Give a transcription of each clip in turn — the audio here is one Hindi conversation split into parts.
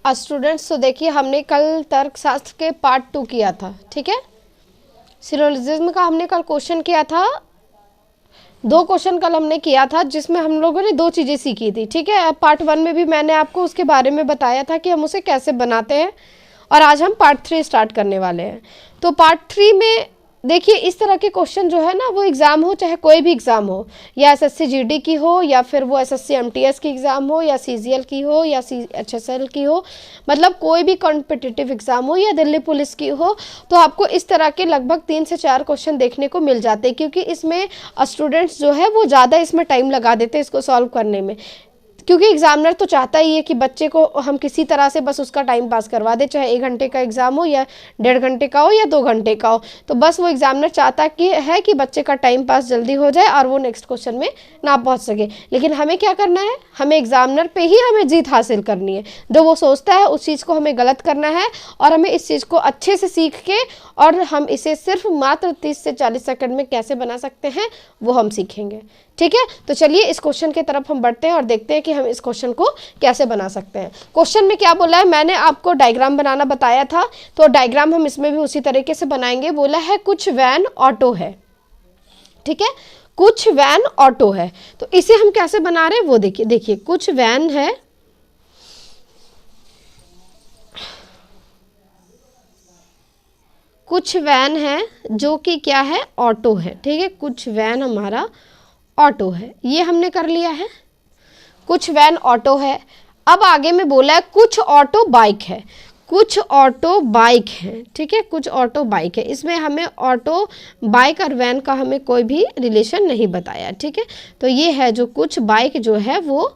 स्टूडेंट्स, तो देखिए हमने कल तर्कशास्त्र के पार्ट 2 किया था, ठीक है। सिलोजिज्म का हमने कल क्वेश्चन किया था, 2 क्वेश्चन कल हमने किया था, जिसमें हम लोगों ने 2 चीज़ें सीखी थी, ठीक है। अब पार्ट 1 में भी मैंने आपको उसके बारे में बताया था कि हम उसे कैसे बनाते हैं, और आज हम पार्ट 3 स्टार्ट करने वाले हैं। तो पार्ट 3 में देखिए इस तरह के क्वेश्चन जो है ना, वो एग्ज़ाम हो, चाहे कोई भी एग्ज़ाम हो, या एसएससी जीडी की हो, या फिर वो एसएससी एमटीएस की एग्ज़ाम हो, या सीजीएल की हो, या सीएचएसएल की हो, मतलब कोई भी कॉम्पिटिटिव एग्ज़ाम हो, या दिल्ली पुलिस की हो, तो आपको इस तरह के लगभग 3 से 4 क्वेश्चन देखने को मिल जाते हैं, क्योंकि इसमें स्टूडेंट्स जो है वो ज़्यादा इसमें टाइम लगा देते हैं इसको सॉल्व करने में, क्योंकि एग्जामिनर तो चाहता ही है कि बच्चे को हम किसी तरह से बस उसका टाइम पास करवा दे, चाहे 1 घंटे का एग्ज़ाम हो, या 1.5 घंटे का हो, या 2 घंटे का हो, तो बस वो एग्जामिनर चाहता कि बच्चे का टाइम पास जल्दी हो जाए और वो नेक्स्ट क्वेश्चन में ना पहुंच सके। लेकिन हमें क्या करना है, हमें एग्जामिनर पे ही हमें जीत हासिल करनी है। जो वो सोचता है उस चीज़ को हमें गलत करना है, और हमें इस चीज़ को अच्छे से सीख के, और हम इसे सिर्फ मात्र 30 से 40 सेकंड में कैसे बना सकते हैं वो हम सीखेंगे, ठीक है। तो चलिए इस क्वेश्चन की तरफ हम बढ़ते हैं और देखते हैं कि हम इस क्वेश्चन को कैसे बना सकते हैं। क्वेश्चन में क्या बोला है, मैंने आपको डायग्राम बनाना बताया था, तो डायग्राम हम इसमें भी उसी तरीके से बनाएंगे। बोला है कुछ वैन ऑटो है, ठीक है, कुछ वैन ऑटो है। तो इसे हम कैसे बना रहे हैं वो देखिए कुछ वैन है, कुछ वैन है जो कि क्या है, ऑटो है, ठीक है। कुछ वैन हमारा ऑटो है, ये हमने कर लिया है, कुछ वैन ऑटो है। अब आगे में बोला है कुछ ऑटो बाइक है, कुछ ऑटो बाइक है, ठीक है, कुछ ऑटो बाइक है। इसमें हमें ऑटो बाइक और वैन का हमें कोई भी रिलेशन नहीं बताया, ठीक है। तो ये है जो कुछ बाइक जो है वो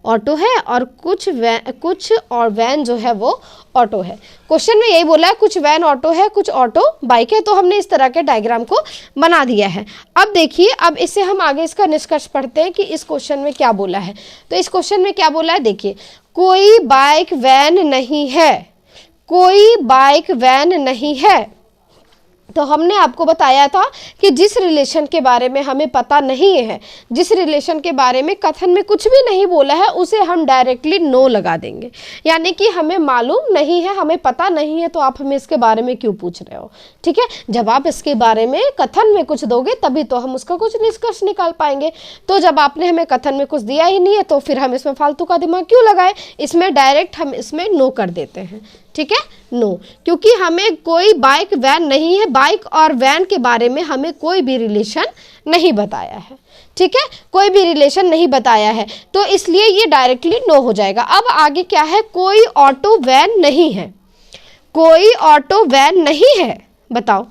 ऑटो है, और कुछ और वैन जो है वो ऑटो है। क्वेश्चन में यही बोला है कुछ वैन ऑटो है, कुछ ऑटो बाइक है, तो हमने इस तरह के डायग्राम को बना दिया है। अब देखिए, अब इससे हम आगे इसका निष्कर्ष पढ़ते हैं कि इस क्वेश्चन में क्या बोला है। तो इस क्वेश्चन में क्या बोला है, देखिए, कोई बाइक वैन नहीं है, कोई बाइक वैन नहीं है। तो हमने आपको बताया था कि जिस रिलेशन के बारे में हमें पता नहीं है, जिस रिलेशन के बारे में कथन में कुछ भी नहीं बोला है, उसे हम डायरेक्टली नो लगा देंगे। यानी कि हमें मालूम नहीं है, हमें पता नहीं है, तो आप हमें इसके बारे में क्यों पूछ रहे हो, ठीक है। जब आप इसके बारे में कथन में कुछ दोगे तभी तो हम उसका कुछ निष्कर्ष निकाल पाएंगे। तो जब आपने हमें कथन में कुछ दिया ही नहीं है, तो फिर हम इसमें फालतू का दिमाग क्यों लगाए, इसमें डायरेक्ट हम इसमें नो कर देते हैं, ठीक है, नो। क्योंकि हमें कोई बाइक वैन नहीं है, बाइक और वैन के बारे में हमें कोई भी रिलेशन नहीं बताया है, ठीक है, कोई भी रिलेशन नहीं बताया है, तो इसलिए ये डायरेक्टली नो हो जाएगा। अब आगे क्या है, कोई ऑटो वैन नहीं है, कोई ऑटो वैन नहीं है। बताओ,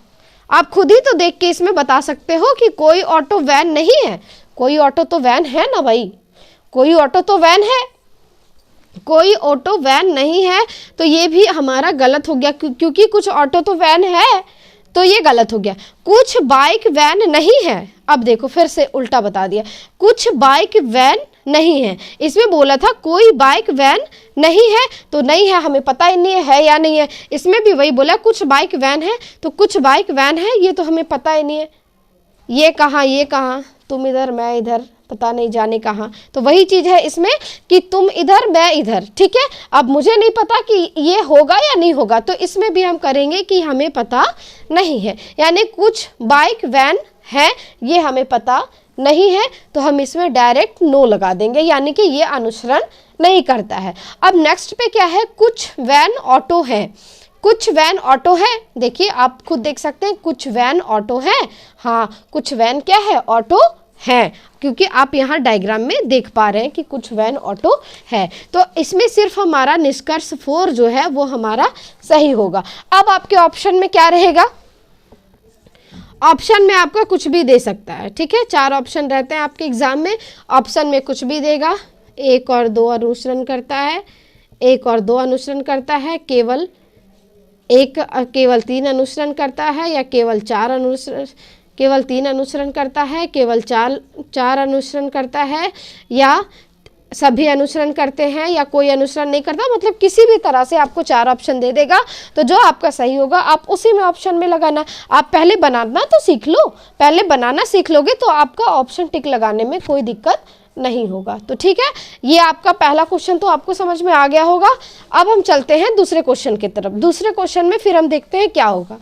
आप खुद ही तो देख के इसमें बता सकते हो कि कोई ऑटो वैन नहीं है। कोई ऑटो तो वैन है ना भाई, कोई ऑटो तो वैन है, कोई ऑटो वैन नहीं है, तो ये भी हमारा गलत हो गया, क्योंकि कुछ ऑटो तो वैन है, तो ये गलत हो गया। कुछ बाइक वैन नहीं है, अब देखो फिर से उल्टा बता दिया, कुछ बाइक वैन नहीं है। इसमें बोला था कोई बाइक वैन नहीं है, तो नहीं है, हमें पता ही नहीं है या नहीं है। इसमें भी वही बोला कुछ बाइक वैन है, तो कुछ बाइक वैन है, ये तो हमें पता ही नहीं है, ये कहाँ, तुम इधर मैं इधर, पता नहीं जाने कहाँ। तो वही चीज़ है इसमें कि तुम इधर मैं इधर, ठीक है। अब मुझे नहीं पता कि ये होगा या नहीं होगा, तो इसमें भी हम करेंगे कि हमें पता नहीं है, यानी कुछ बाइक वैन है, ये हमें पता नहीं है, तो हम इसमें डायरेक्ट नो लगा देंगे, यानी कि ये अनुसरण नहीं करता है। अब नेक्स्ट पे क्या है, कुछ वैन ऑटो है, कुछ वैन ऑटो है। देखिए आप खुद देख सकते हैं, कुछ वैन ऑटो है, हाँ, कुछ वैन क्या है, ऑटो है, क्योंकि आप यहाँ डायग्राम में देख पा रहे हैं कि कुछ वैन ऑटो है। तो इसमें सिर्फ हमारा निष्कर्ष 4 जो है वो हमारा सही होगा। अब आपके ऑप्शन में क्या रहेगा, ऑप्शन में आपका कुछ भी दे सकता है, ठीक है। 4 ऑप्शन रहते हैं आपके एग्जाम में, ऑप्शन में कुछ भी देगा। 1 और 2 अनुसरण करता है, 1 और 2 अनुसरण करता है, केवल 3 अनुसरण करता है, या केवल 3 अनुसरण करता है, केवल 4 अनुसरण करता है, या सभी अनुसरण करते हैं, या कोई अनुसरण नहीं करता। मतलब किसी भी तरह से आपको 4 ऑप्शन दे देगा, तो जो आपका सही होगा आप उसी में ऑप्शन में लगाना। आप पहले बनाना तो सीख लो, पहले बनाना सीख लोगे तो आपका ऑप्शन टिक लगाने में कोई दिक्कत नहीं होगा। तो ठीक है, ये आपका पहला क्वेश्चन तो आपको समझ में आ गया होगा। अब हम चलते हैं दूसरे क्वेश्चन की तरफ। दूसरे क्वेश्चन में फिर हम देखते हैं क्या होगा।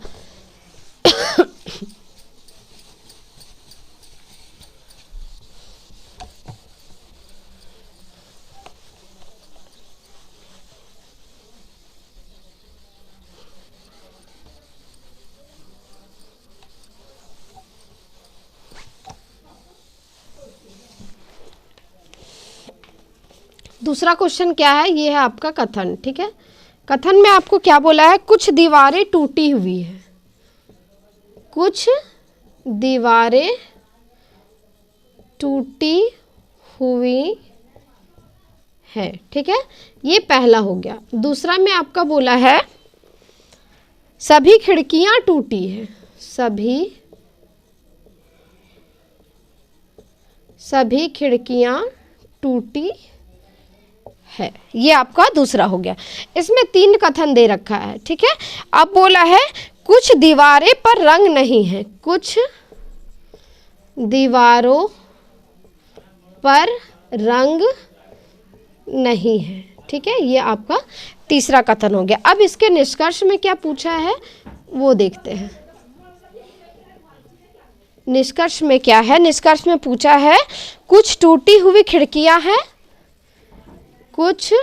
दूसरा क्वेश्चन क्या है, ये है आपका कथन। ठीक है, कथन में आपको क्या बोला है, कुछ दीवारें टूटी हुई है, कुछ दीवारें टूटी हुई है। ठीक है, ये पहला हो गया। दूसरा में आपका बोला है सभी खिड़कियां टूटी है, सभी खिड़कियां टूटी है। ये आपका दूसरा हो गया। इसमें 3 कथन दे रखा है। ठीक है, अब बोला है कुछ दीवारें पर रंग नहीं है, कुछ दीवारों पर रंग नहीं है। ठीक है, ये आपका तीसरा कथन हो गया। अब इसके निष्कर्ष में क्या पूछा है वो देखते हैं। निष्कर्ष में क्या है, निष्कर्ष में पूछा है कुछ टूटी हुई खिड़कियां हैं, कुछ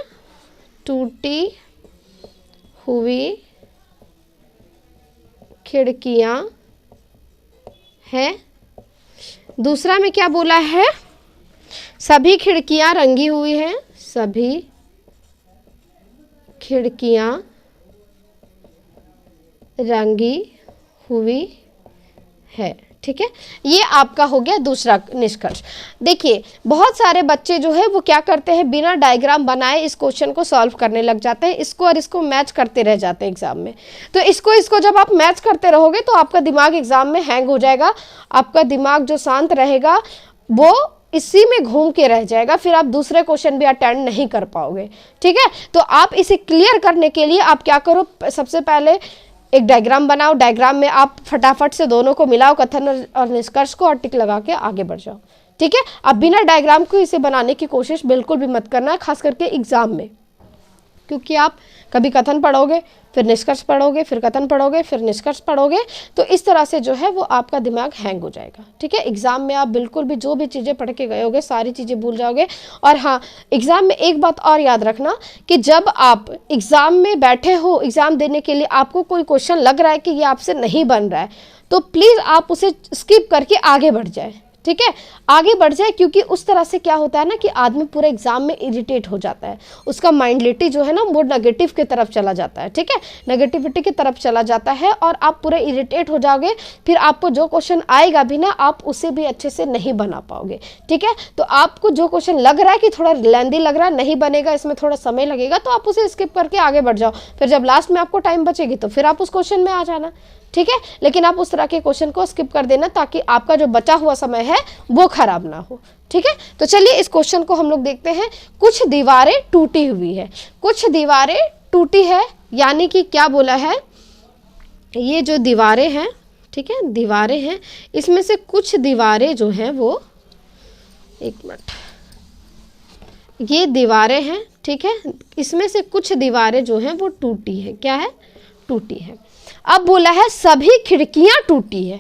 टूटी हुई खिड़कियां हैं। दूसरा में क्या बोला है, सभी खिड़कियां रंगी हुई हैं, सभी खिड़कियां रंगी हुई है। ठीक है, ये आपका हो गया दूसरा निष्कर्ष। देखिए, बहुत सारे बच्चे जो है वो क्या करते हैं, बिना डायग्राम बनाए इस क्वेश्चन को सॉल्व करने लग जाते हैं, इसको और इसको मैच करते रह जाते हैं एग्जाम में। तो इसको जब आप मैच करते रहोगे तो आपका दिमाग एग्जाम में हैंग हो जाएगा, आपका दिमाग जो शांत रहेगा वो इसी में घूम के रह जाएगा, फिर आप दूसरे क्वेश्चन भी अटेंड नहीं कर पाओगे। ठीक है, तो आप इसे क्लियर करने के लिए आप क्या करो, सबसे पहले एक डायग्राम बनाओ, डायग्राम में आप फटाफट से दोनों को मिलाओ, कथन और निष्कर्ष को, और टिक लगा के आगे बढ़ जाओ। ठीक है, अब बिना डायग्राम को इसे बनाने की कोशिश बिल्कुल भी मत करना है, खास करके एग्जाम में, क्योंकि आप कभी कथन पढ़ोगे, फिर निष्कर्ष पढ़ोगे, फिर कथन पढ़ोगे, फिर निष्कर्ष पढ़ोगे, तो इस तरह से जो है वो आपका दिमाग हैंग हो जाएगा। ठीक है, एग्जाम में आप बिल्कुल भी जो भी चीज़ें पढ़ के गए होगे सारी चीज़ें भूल जाओगे। और हाँ, एग्जाम में एक बात और याद रखना कि जब आप एग्जाम में बैठे हो एग्जाम देने के लिए, आपको कोई क्वेश्चन लग रहा है कि ये आपसे नहीं बन रहा है, तो प्लीज़ आप उसे स्किप करके आगे बढ़ जाए। ठीक है, आगे बढ़ जाए, क्योंकि उस तरह से क्या होता है ना कि आदमी पूरे एग्जाम में इरिटेट हो जाता है, उसका माइंडलिटी जो है ना वो नेगेटिव की तरफ चला जाता है। ठीक है, नेगेटिविटी की तरफ चला जाता है और आप पूरे इरिटेट हो जाओगे, फिर आपको जो क्वेश्चन आएगा भी ना आप उसे भी अच्छे से नहीं बना पाओगे। ठीक है, तो आपको जो क्वेश्चन लग रहा है कि थोड़ा लेंदी लग रहा है, नहीं बनेगा, इसमें थोड़ा समय लगेगा, तो आप उसे स्किप करके आगे बढ़ जाओ, फिर जब लास्ट में आपको टाइम बचेगी तो फिर आप उस क्वेश्चन में आ जाना। ठीक है, लेकिन आप उस तरह के क्वेश्चन को स्किप कर देना ताकि आपका जो बचा हुआ समय है वो खराब ना हो। ठीक है, तो चलिए इस क्वेश्चन को हम लोग देखते हैं। कुछ दीवारें टूटी हुई है, कुछ दीवारें टूटी है, यानी कि क्या बोला है, ये जो दीवारें हैं, ठीक है, दीवारें हैं, इसमें से कुछ दीवारें जो हैं वो, एक मिनट, ये दीवारें हैं। ठीक है, इसमें से कुछ दीवारें जो हैं वो टूटी है, क्या है, टूटी है। अब बोला है सभी खिड़कियां टूटी है।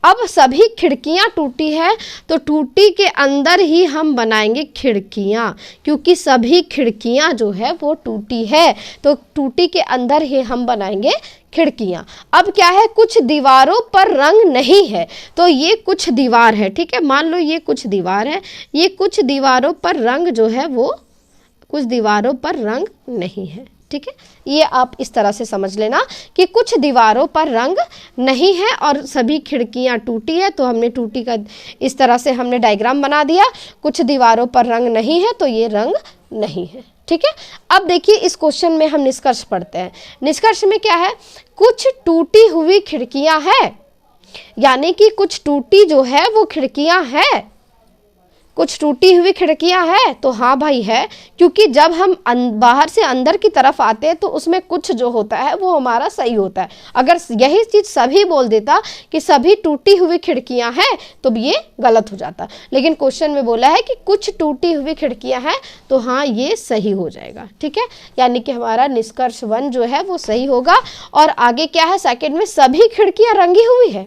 अब सभी खिड़कियां टूटी है तो टूटी के अंदर ही हम बनाएंगे खिड़कियां, क्योंकि सभी खिड़कियां जो है वो टूटी है, तो टूटी के अंदर ही हम बनाएंगे खिड़कियां। अब क्या है, कुछ दीवारों पर रंग नहीं है, तो ये कुछ दीवार है। ठीक है, मान लो ये कुछ दीवार है, ये कुछ दीवारों पर रंग जो है वो, कुछ दीवारों पर रंग नहीं है। ठीक है, ये आप इस तरह से समझ लेना कि कुछ दीवारों पर रंग नहीं है और सभी खिड़कियां टूटी है, तो हमने टूटी का इस तरह से हमने डायग्राम बना दिया। कुछ दीवारों पर रंग नहीं है तो ये रंग नहीं है। ठीक है, अब देखिए इस क्वेश्चन में हम निष्कर्ष पढ़ते हैं। निष्कर्ष में क्या है, कुछ टूटी हुई खिड़कियां हैं, यानी कि कुछ टूटी जो है वो खिड़कियां हैं, कुछ टूटी हुई खिड़कियां है, तो हाँ भाई है, क्योंकि जब हम बाहर से अंदर की तरफ आते हैं तो उसमें कुछ जो होता है वो हमारा सही होता है। अगर यही चीज सभी बोल देता कि सभी टूटी हुई खिड़कियां हैं तो ये गलत हो जाता, लेकिन क्वेश्चन में बोला है कि कुछ टूटी हुई खिड़कियां हैं, तो हाँ ये सही हो जाएगा। ठीक है, यानी कि हमारा निष्कर्ष 1 जो है वो सही होगा। और आगे क्या है सेकंड में, सभी खिड़कियां रंगी हुई है।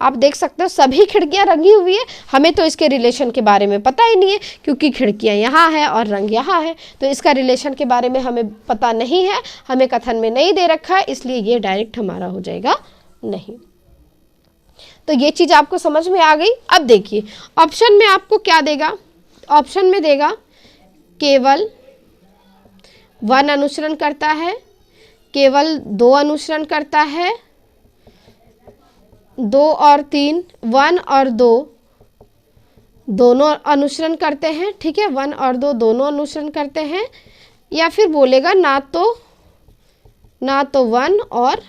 आप देख सकते हो सभी खिड़कियां रंगी हुई है। हमें तो इसके रिलेशन के बारे में पता ही नहीं है, क्योंकि खिड़कियां यहाँ है और रंग यहाँ है, तो इसका रिलेशन के बारे में हमें पता नहीं है, हमें कथन में नहीं दे रखा है, इसलिए ये डायरेक्ट हमारा हो जाएगा नहीं। तो ये चीज आपको समझ में आ गई। अब देखिए ऑप्शन में आपको क्या देगा, ऑप्शन में देगा केवल 1 अनुसरण करता है, केवल 2 अनुसरण करता है, 2 और 3, 1 और 2 दोनों अनुसरण करते हैं। ठीक है, 1 और 2 दोनों अनुसरण करते हैं, या फिर बोलेगा ना तो 1 और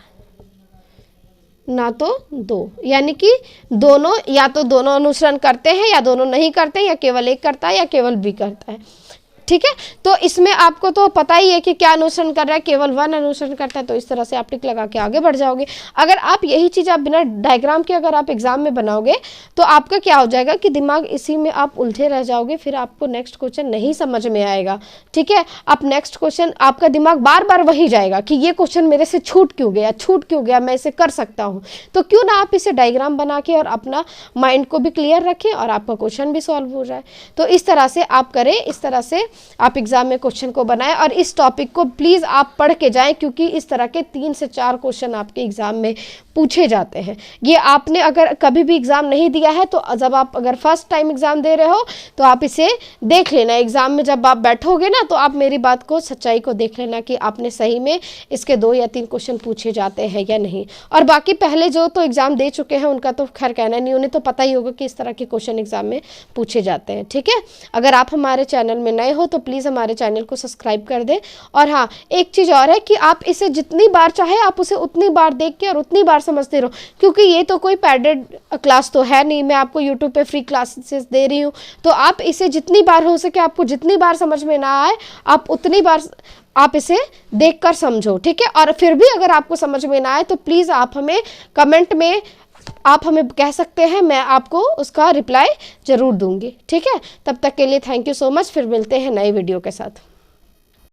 ना तो 2, यानी कि दोनों या तो दोनों अनुसरण करते हैं या दोनों नहीं करते, या केवल एक करता है या केवल बी करता है। ठीक है, तो इसमें आपको तो पता ही है कि क्या अनुसरण कर रहा है, केवल 1 अनुसरण करता है, तो इस तरह से आप टिक लगा के आगे बढ़ जाओगे। अगर आप यही चीज़ आप बिना डायग्राम के अगर आप एग्जाम में बनाओगे तो आपका क्या हो जाएगा कि दिमाग इसी में आप उलझे रह जाओगे, फिर आपको नेक्स्ट क्वेश्चन नहीं समझ में आएगा। ठीक है, आप नेक्स्ट क्वेश्चन आपका दिमाग बार बार वही जाएगा कि ये क्वेश्चन मेरे से छूट क्यों गया, मैं इसे कर सकता हूँ। तो क्यों ना आप इसे डायग्राम बना के और अपना माइंड को भी क्लियर रखें और आपका क्वेश्चन भी सॉल्व हो जाए। तो इस तरह से आप करें, इस तरह से आप एग्जाम में क्वेश्चन को बनाएं, और इस टॉपिक को प्लीज आप पढ़ के जाएं, क्योंकि इस तरह के 3 से 4 क्वेश्चन आपके एग्जाम में पूछे जाते हैं। ये आपने अगर कभी भी एग्जाम नहीं दिया है तो जब आप अगर फर्स्ट टाइम एग्जाम दे रहे हो तो आप इसे देख लेना। एग्जाम में जब आप बैठोगे ना तो आप मेरी बात को, सच्चाई को देख लेना कि आपने सही में इसके 2 या 3 क्वेश्चन पूछे जाते हैं या नहीं। और बाकी पहले जो तो एग्जाम दे चुके हैं उनका तो खैर कहना नहीं, उन्हें तो पता ही होगा कि इस तरह के क्वेश्चन एग्जाम में पूछे जाते हैं। ठीक है, अगर आप हमारे चैनल में नए हो तो प्लीज़ हमारे चैनल को सब्सक्राइब कर दें। और हाँ, एक चीज़ और है कि आप इसे जितनी बार चाहे आप उसे उतनी बार देख के और उतनी बार समझते रहो, क्योंकि ये तो कोई पैडेड क्लास तो है नहीं, मैं आपको यूट्यूब पे फ्री क्लासेस दे रही हूँ। तो आप इसे जितनी बार हो सके, आपको जितनी बार समझ में ना आए आप उतनी बार आप इसे देखकर समझो। ठीक है, और फिर भी अगर आपको समझ में ना आए तो प्लीज़ आप हमें कमेंट में आप हमें कह सकते हैं, मैं आपको उसका रिप्लाई ज़रूर दूंगी। ठीक है, तब तक के लिए थैंक यू सो मच, फिर मिलते हैं नए वीडियो के साथ।